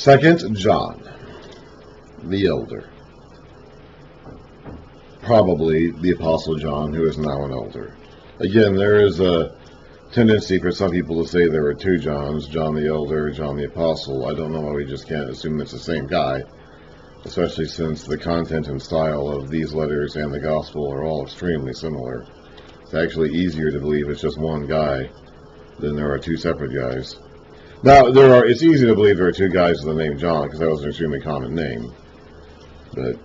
Second John, the elder. Probably the Apostle John, who is now an elder. Again, there is a tendency for some people to say there are two Johns, John the Elder, John the Apostle. I don't know why we just can't assume it's the same guy, especially since the content and style of these letters and the Gospel are all extremely similar. It's actually easier to believe it's just one guy than there are two separate guys. Now, it's easy to believe there are two guys with the name John, because that was an extremely common name. But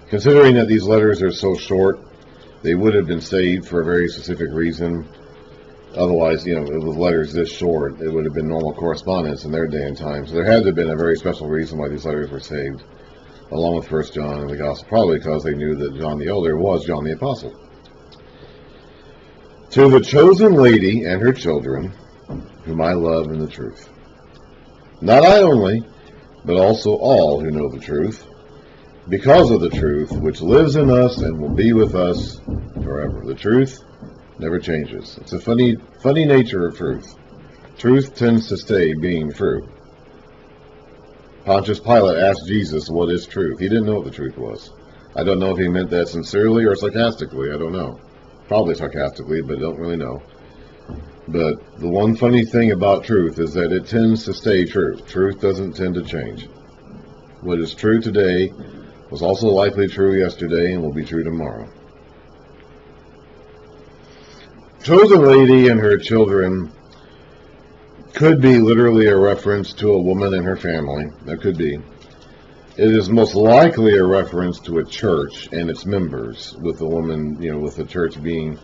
considering that these letters are so short, they would have been saved for a very specific reason. Otherwise, with letters this short, it would have been normal correspondence in their day and time. So there had to have been a very special reason why these letters were saved, along with 1 John and the Gospel, probably because they knew that John the Elder was John the Apostle. To the chosen lady and her children, whom I love in the truth. Not I only, but also all who know the truth, because of the truth which lives in us and will be with us forever. The truth never changes. It's a funny nature of truth. Truth tends to stay being true. Pontius Pilate asked Jesus, what is truth? He didn't know what the truth was. I don't know if he meant that sincerely or sarcastically. I don't know. Probably sarcastically, but I don't really know. But the one funny thing about truth is that it tends to stay true. Truth doesn't tend to change. What is true today was also likely true yesterday and will be true tomorrow. Chosen lady and her children could be literally a reference to a woman and her family. That could be. It is most likely a reference to a church and its members, with the woman, with the church being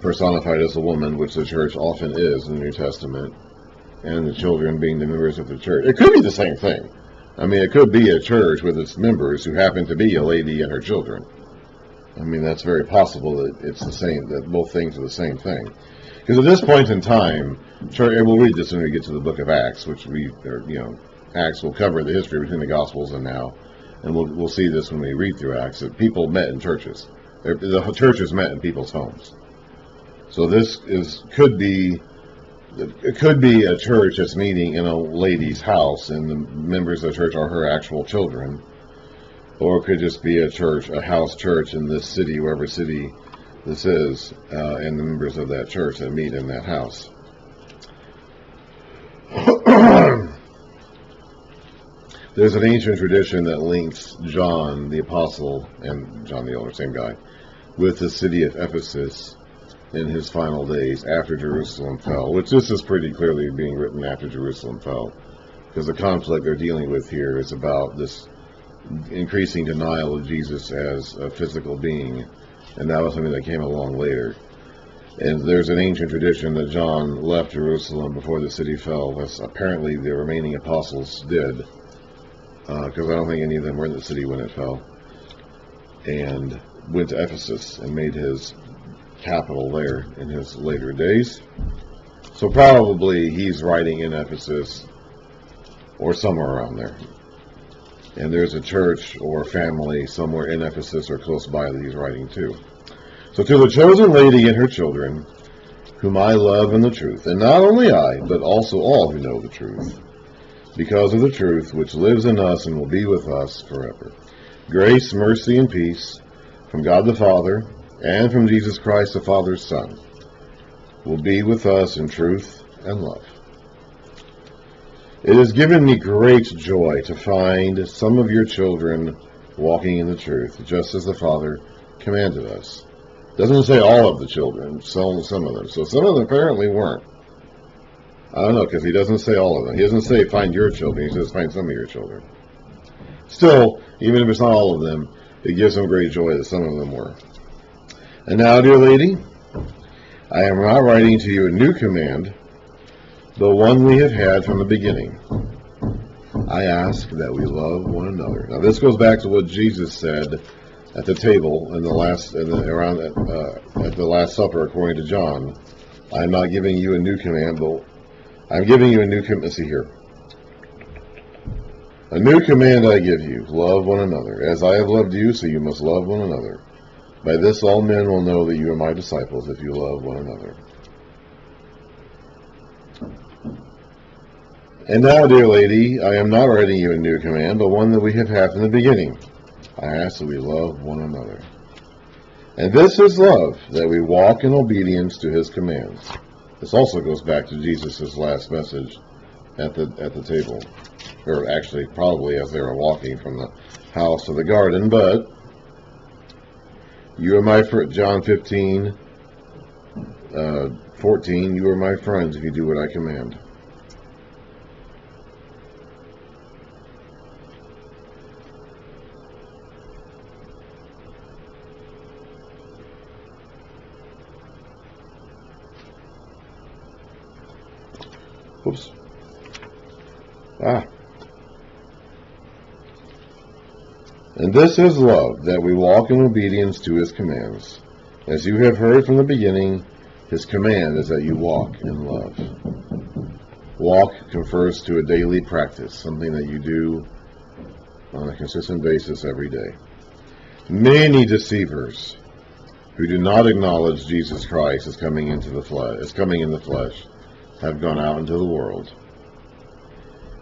personified as a woman, which the church often is in the New Testament, and the children being the members of the church. It could be the same thing. I mean, it could be a church with its members who happen to be a lady and her children. I mean, that's very possible that it's the same, that both things are the same thing. Because at this point in time, and we'll read this when we get to the book of Acts, which Acts will cover the history between the Gospels and now, and we'll see this when we read through Acts, that people met in churches. The churches met in people's homes. So this could be a church that's meeting in a lady's house, and the members of the church are her actual children. Or it could just be a house church in this city, wherever city this is, and the members of that church that meet in that house. There's an ancient tradition that links John the Apostle and John the Elder, same guy, with the city of Ephesus in his final days after Jerusalem fell, which this is pretty clearly being written after Jerusalem fell, because the conflict they're dealing with here is about this increasing denial of Jesus as a physical being, and that was something that came along later. And there's an ancient tradition that John left Jerusalem before the city fell, as apparently the remaining apostles did, because I don't think any of them were in the city when it fell, and went to Ephesus and made his capital there in his later days. So probably he's writing in Ephesus or somewhere around there. And there's a church or family somewhere in Ephesus or close by that he's writing to. So to the chosen lady and her children, whom I love in the truth, and not only I, but also all who know the truth, because of the truth which lives in us and will be with us forever. Grace, mercy, and peace from God the Father and from Jesus Christ the Father's Son will be with us in truth and love. It has given me great joy to find some of your children walking in the truth, just as the Father commanded us. It doesn't say all of the children, some of them. So some of them apparently weren't. I don't know, because he doesn't say all of them. He doesn't say find your children, he says find some of your children. Still, even if it's not all of them, it gives him great joy that some of them were. And now, dear lady, I am not writing to you a new command, the one we have had from the beginning. I ask that we love one another. Now, this goes back to what Jesus said at the table at the Last Supper, according to John. I'm not giving you a new command, but I'm giving you a new command. Let's see here. A new command I give you: love one another. As I have loved you, so you must love one another. By this all men will know that you are my disciples, if you love one another. And now, dear lady, I am not writing you a new command, but one that we have had from the beginning. I ask that we love one another. And this is love, that we walk in obedience to his commands. This also goes back to Jesus' last message at the table. Or actually, probably as they were walking from the house to the garden. But you are my friend, John 15, 14, you are my friends if you do what I command. Oops. And this is love, that we walk in obedience to his commands. As you have heard from the beginning, his command is that you walk in love. Walk refers to a daily practice, something that you do on a consistent basis every day. Many deceivers who do not acknowledge Jesus Christ as coming in the flesh, have gone out into the world.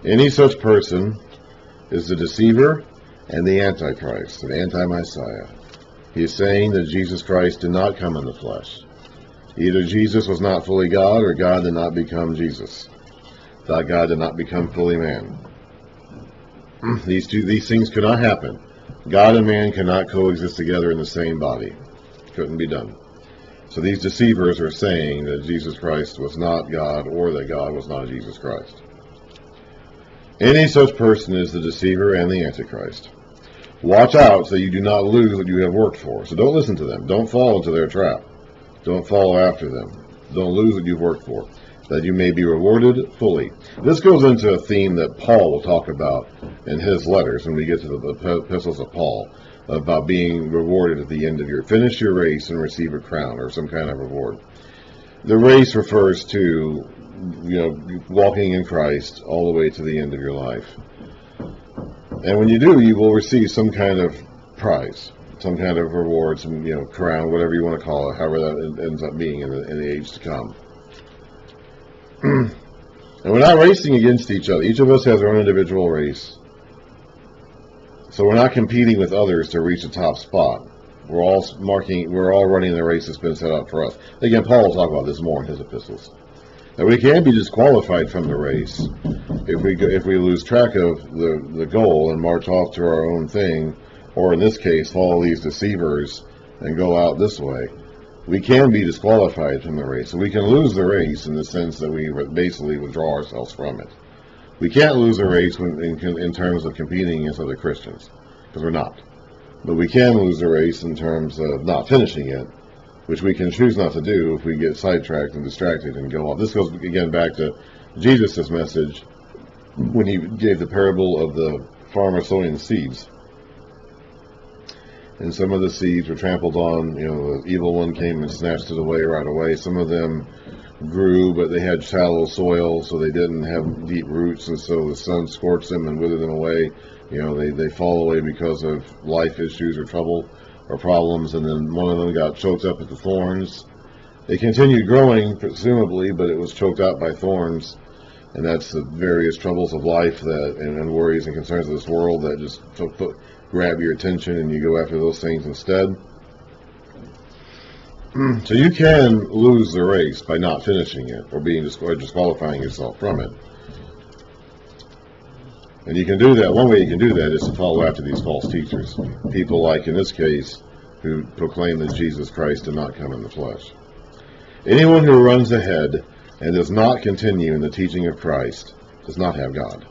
Any such person is the deceiver and the antichrist, an anti-Messiah. He is saying that Jesus Christ did not come in the flesh. Either Jesus was not fully God, or God did not become Jesus. That God did not become fully man. These things could not happen. God and man cannot coexist together in the same body. Couldn't be done. So these deceivers are saying that Jesus Christ was not God, or that God was not Jesus Christ. Any such person is the deceiver and the antichrist. Watch out so you do not lose what you have worked for. So don't listen to them. Don't fall into their trap. Don't follow after them. Don't lose what you've worked for, that you may be rewarded fully. This goes into a theme that Paul will talk about in his letters when we get to the epistles of Paul, about being rewarded at the end of finish your race and receive a crown or some kind of reward. The race refers to, walking in Christ all the way to the end of your life. And when you do, you will receive some kind of prize, some kind of reward, some crown, whatever you want to call it, however that ends up being in the age to come. And we're not racing against each other. Each of us has our own individual race. So we're not competing with others to reach the top spot. We're all running the race that's been set up for us. Again, Paul will talk about this more in his epistles. Now, we can be disqualified from the race if we lose track of the goal and march off to our own thing, or in this case, follow these deceivers and go out this way. We can be disqualified from the race. So we can lose the race in the sense that we basically withdraw ourselves from it. We can't lose a race in terms of competing against other Christians, because we're not. But we can lose the race in terms of not finishing it, which we can choose not to do if we get sidetracked and distracted and go off. This goes again back to Jesus' message when he gave the parable of the farmer sowing the seeds. And some of the seeds were trampled on, the evil one came and snatched it away right away. Some of them grew, but they had shallow soil, so they didn't have deep roots, and so the sun scorched them and withered them away. They fall away because of life issues or trouble or problems, and then one of them got choked up at the thorns. They continued growing, presumably, but it was choked out by thorns, and that's the various troubles of life and worries and concerns of this world that just grab your attention, and you go after those things instead. So you can lose the race by not finishing it or disqualifying yourself from it. And you can do that. One way you can do that is to follow after these false teachers. People like, in this case, who proclaim that Jesus Christ did not come in the flesh. Anyone who runs ahead and does not continue in the teaching of Christ does not have God.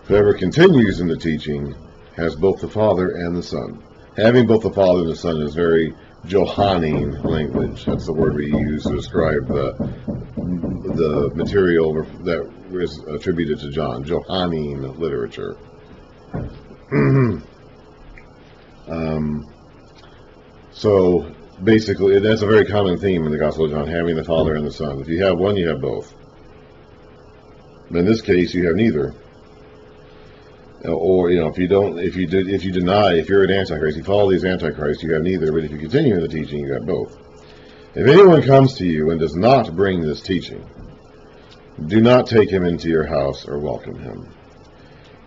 Whoever continues in the teaching has both the Father and the Son. Having both the Father and the Son is very Johannine language. That's the word we use to describe the material that is attributed to John. Johannine literature. So basically, that's a very common theme in the Gospel of John, having the Father and the Son. If you have one, you have both. But in this case, you have neither. Or, if you deny, if you're an antichrist, you follow these antichrists, you have neither. But if you continue in the teaching, you have both. If anyone comes to you and does not bring this teaching, Do not take him into your house or welcome him.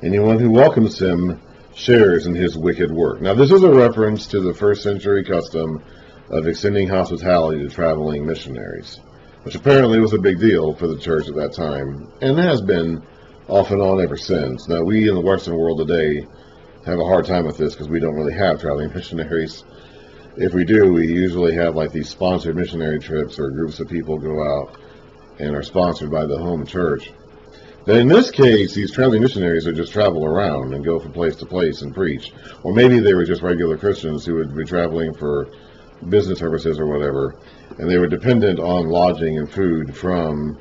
Anyone who welcomes him shares in his wicked work. Now, this is a reference to the first century custom of extending hospitality to traveling missionaries, which apparently was a big deal for the church at that time, and has been off and on ever since. Now, we in the Western world today have a hard time with this because we don't really have traveling missionaries. If we do, we usually have like these sponsored missionary trips or groups of people go out and are sponsored by the home church. But in this case, these traveling missionaries would just travel around and go from place to place and preach. Or maybe they were just regular Christians who would be traveling for business purposes or whatever, and they were dependent on lodging and food from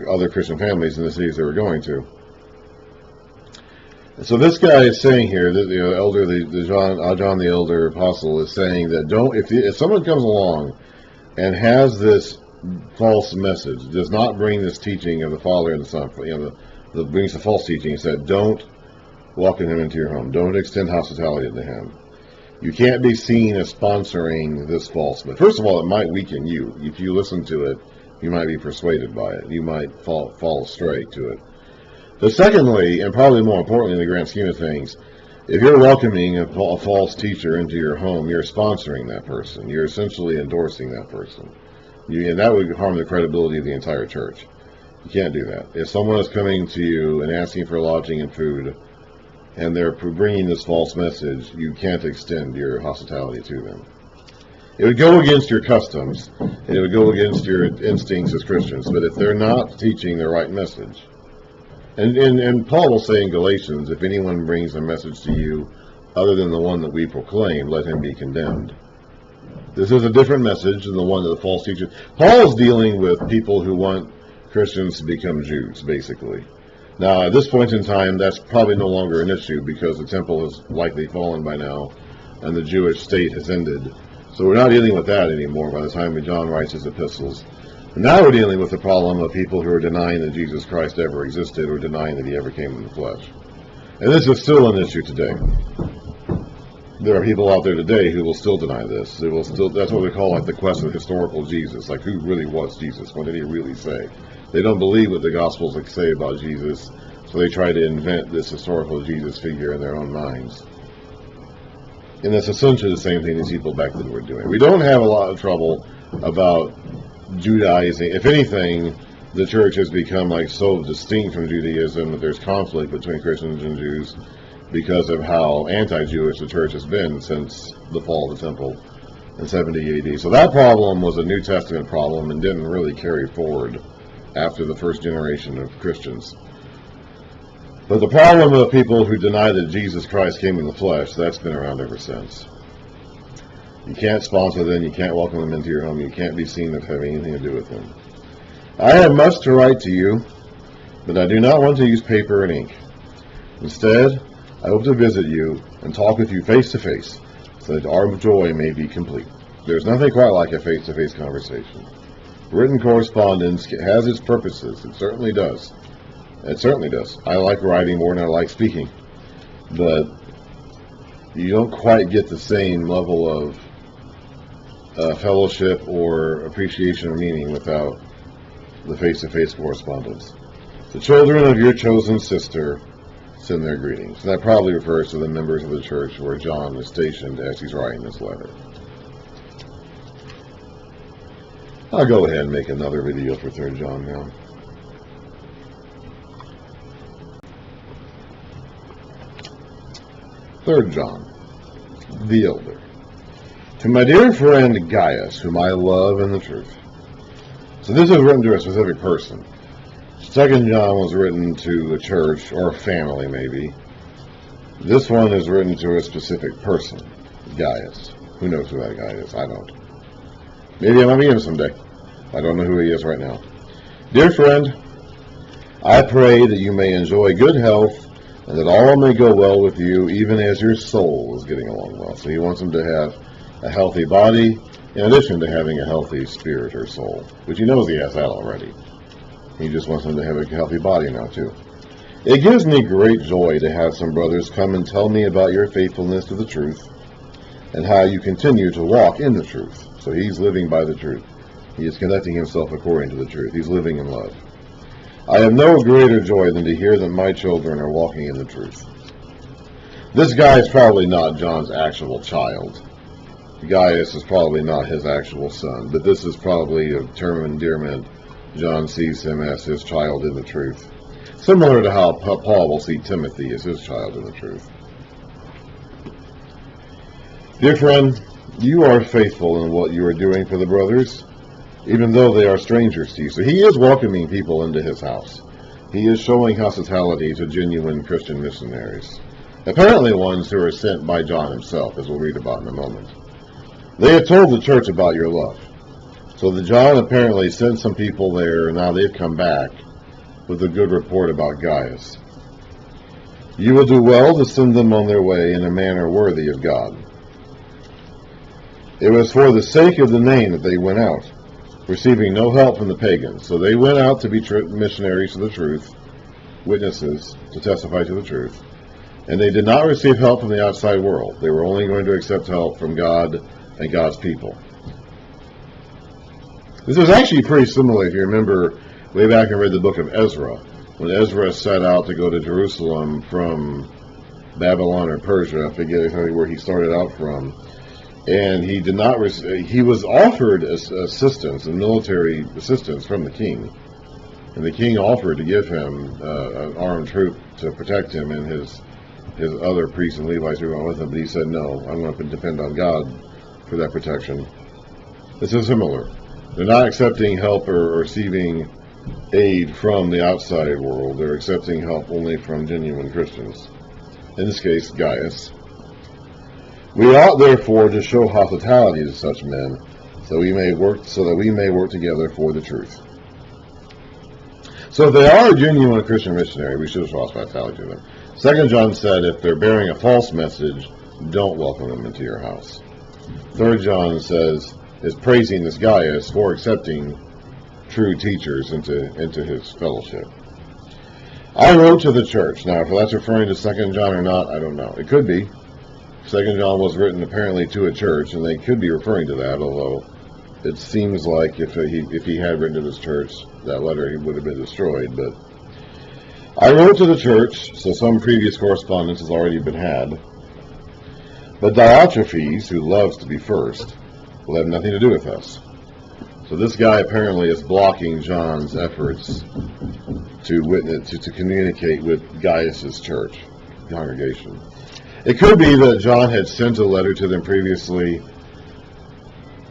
other Christian families in the cities they were going to. So this guy is saying here, that John the Elder Apostle is saying that if someone comes along and has this false message, does not bring this teaching of the Father and the Son, brings the false teaching, he said, don't welcome him into your home. Don't extend hospitality to him. You can't be seen as sponsoring this false message. First of all, it might weaken you. If you listen to it, you might be persuaded by it. You might fall astray to it. But secondly, and probably more importantly in the grand scheme of things, if you're welcoming a false teacher into your home, you're sponsoring that person. You're essentially endorsing that person. And that would harm the credibility of the entire church. You can't do that. If someone is coming to you and asking for lodging and food, and they're bringing this false message, you can't extend your hospitality to them. It would go against your customs, and it would go against your instincts as Christians. But if they're not teaching the right message, and Paul will say in Galatians, if anyone brings a message to you other than the one that we proclaim, let him be condemned. This is a different message than the one that the false teacher. Paul is dealing with people who want Christians to become Jews, basically. Now, at this point in time, that's probably no longer an issue because the temple has likely fallen by now, and the Jewish state has ended. So we're not dealing with that anymore by the time John writes his epistles. And now we're dealing with the problem of people who are denying that Jesus Christ ever existed or denying that he ever came in the flesh. And this is still an issue today. There are people out there today who will still deny this. They will still. That's what we call like the quest of historical Jesus. Like, who really was Jesus? What did he really say? They don't believe what the Gospels say about Jesus, so they try to invent this historical Jesus figure in their own minds. And it's essentially the same thing these people back then were doing. We don't have a lot of trouble about Judaizing. If anything, the church has become like so distinct from Judaism that there's conflict between Christians and Jews because of how anti-Jewish the church has been since the fall of the temple in 70 AD. So that problem was a New Testament problem and didn't really carry forward after the first generation of Christians. But the problem of people who deny that Jesus Christ came in the flesh, that's been around ever since. You can't sponsor them, you can't welcome them into your home, you can't be seen as having anything to do with them. I have much to write to you, but I do not want to use paper and ink. Instead, I hope to visit you and talk with you face to face, so that our joy may be complete. There's nothing quite like a face-to-face conversation. Written correspondence has its purposes. It certainly does. It certainly does. I like writing more than I like speaking. But you don't quite get the same level of fellowship or appreciation or meaning without the face-to-face correspondence. The children of your chosen sister send their greetings. And that probably refers to the members of the church where John is stationed as he's writing this letter. I'll go ahead and make another video for 3rd John now. Third John, the Elder. To my dear friend Gaius, whom I love in the truth. So this is written to a specific person. 2nd John was written to a church, or a family maybe. This one is written to a specific person, Gaius. Who knows who that guy is? I don't. Maybe I might meet him someday. I don't know who he is right now. Dear friend, I pray that you may enjoy good health and that all may go well with you, even as your soul is getting along well. So he wants him to have a healthy body, in addition to having a healthy spirit or soul, which he knows he has that already. He just wants him to have a healthy body now, too. It gives me great joy to have some brothers come and tell me about your faithfulness to the truth and how you continue to walk in the truth. So he's living by the truth. He is conducting himself according to the truth. He's living in love. I have no greater joy than to hear that my children are walking in the truth. This guy is probably not John's actual child. Gaius is probably not his actual son, but this is probably a term of endearment. John sees him as his child in the truth. Similar to how Paul will see Timothy as his child in the truth. Dear friend, you are faithful in what you are doing for the brothers, even though they are strangers to you. So he is welcoming people into his house. He is showing hospitality to genuine Christian missionaries. Apparently ones who are sent by John himself, as we'll read about in a moment. They have told the church about your love. So that John apparently sent some people there, and now they've come back with a good report about Gaius. You will do well to send them on their way in a manner worthy of God. It was for the sake of the name that they went out, receiving no help from the pagans. So they went out to be missionaries to the truth, witnesses to testify to the truth. And they did not receive help from the outside world. They were only going to accept help from God and God's people. This is actually pretty similar, if you remember, way back and read the book of Ezra, when Ezra set out to go to Jerusalem from Babylon or Persia, I forget exactly where he started out from, and he did not. He was offered assistance and military assistance from the king, and the king offered to give him an armed troop to protect him and his other priests and Levites who went with him. But he said, "No, I'm going to depend on God for that protection." This is similar. They're not accepting help or receiving aid from the outside world. They're accepting help only from genuine Christians. In this case, Gaius. We ought therefore to show hospitality to such men, so that we may work together for the truth. So if they are a genuine Christian missionary, we should show hospitality to them. 2 John said, if they're bearing a false message, don't welcome them into your house. 3 John is praising this Gaius for accepting true teachers into his fellowship. I wrote to the church. Now, if that's referring to 2 John or not, I don't know. It could be. 2 John was written apparently to a church, and they could be referring to that, although it seems like if he had written to this church, that letter he would have been destroyed. But I wrote to the church, so some previous correspondence has already been had. But Diotrephes, who loves to be first, will have nothing to do with us. So this guy apparently is blocking John's efforts to witness, to communicate with Gaius's church, congregation. It could be that John had sent a letter to them previously,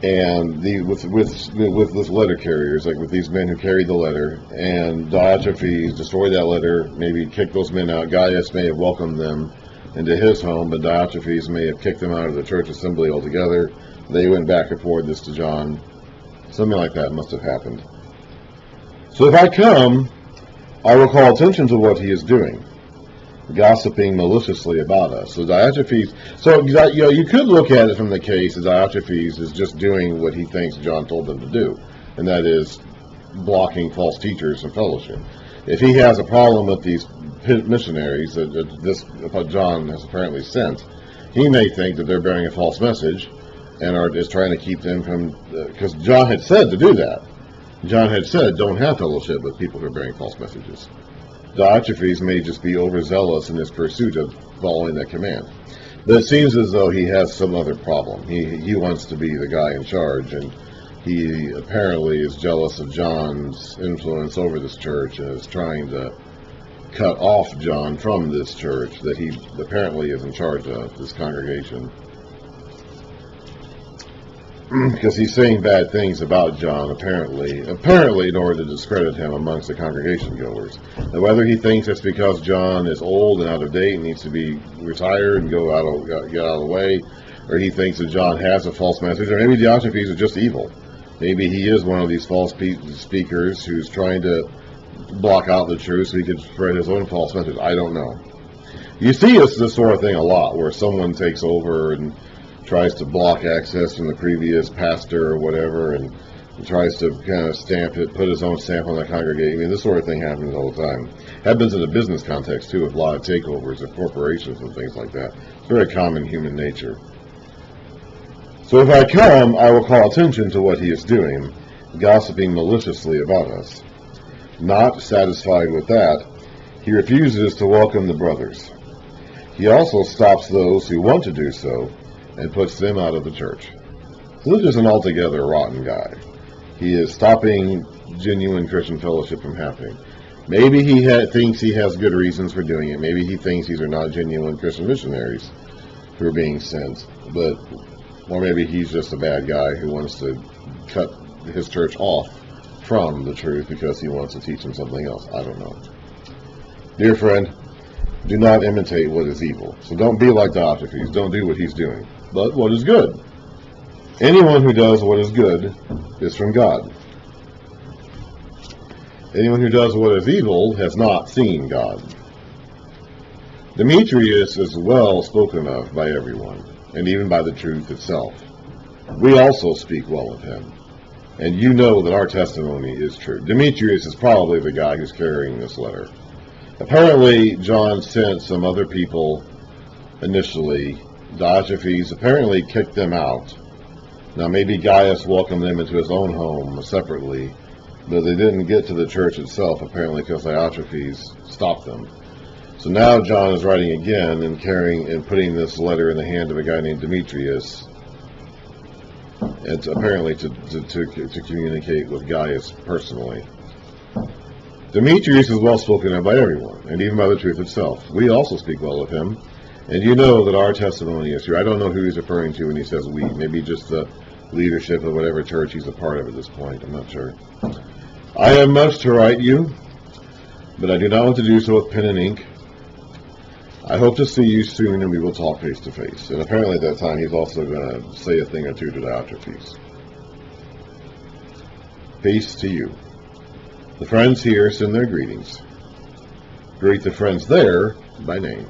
and with this letter carriers, like with these men who carried the letter, and Diotrephes destroyed that letter, maybe kicked those men out. Gaius may have welcomed them into his home, but Diotrephes may have kicked them out of the church assembly altogether. They went back and forward this to John. Something like that must have happened. So if I come, I will call attention to what he is doing, gossiping maliciously about us. So Diotrephes, you could look at it from the case that Diotrephes is just doing what he thinks John told them to do, and that is blocking false teachers and fellowship. If he has a problem with these missionaries that John has apparently sent, he may think that they're bearing a false message and is trying to keep them from, because John had said to do that. John had said, don't have fellowship with people who are bearing false messages. Diotrephes may just be overzealous in his pursuit of following that command. But it seems as though he has some other problem. He wants to be the guy in charge, and he apparently is jealous of John's influence over this church and is trying to cut off John from this church that he apparently is in charge of, this congregation. Because he's saying bad things about John, apparently in order to discredit him amongst the congregation goers. Now, whether he thinks it's because John is old and out of date and needs to be retired and get out of the way, or he thinks that John has a false message, or maybe Diotrephes is just evil. Maybe he is one of these false speakers who's trying to block out the truth so he can spread his own false message. I don't know. You see this sort of thing a lot, where someone takes over and tries to block access from the previous pastor or whatever, and tries to kind of stamp it, put his own stamp on the congregation. I mean, this sort of thing happens all the time. Happens in a business context, too, with a lot of takeovers of corporations and things like that. It's very common human nature. So if I come, I will call attention to what he is doing, gossiping maliciously about us. Not satisfied with that, he refuses to welcome the brothers. He also stops those who want to do so and puts them out of the church. So this is just an altogether rotten guy. He is stopping genuine Christian fellowship from happening. Maybe he thinks he has good reasons for doing it. Maybe he thinks these are not genuine Christian missionaries who are being sent. Or maybe he's just a bad guy who wants to cut his church off from the truth because he wants to teach them something else. I don't know. Dear friend, do not imitate what is evil. So don't be like Diotrephes. Don't do what he's doing. But what is good? Anyone who does what is good is from God. Anyone who does what is evil has not seen God. Demetrius is well spoken of by everyone, and even by the truth itself. We also speak well of him, and you know that our testimony is true. Demetrius is probably the guy who's carrying this letter. Apparently, John sent some other people initially. Diotrephes apparently kicked them out. Now, maybe Gaius welcomed them into his own home separately, but they didn't get to the church itself, apparently, because Diotrephes stopped them. So now John is writing again and putting this letter in the hand of a guy named Demetrius, and apparently to communicate with Gaius personally. Demetrius is well spoken of by everyone, and even by the truth itself. We also speak well of him, and you know that our testimony is true. I don't know who he's referring to when he says we. Maybe just the leadership of whatever church he's a part of at this point. I'm not sure. I have much to write you, but I do not want to do so with pen and ink. I hope to see you soon, and we will talk face to face. And apparently at that time he's also going to say a thing or two to Diotrephes. Peace to you. The friends here send their greetings. Greet the friends there by name.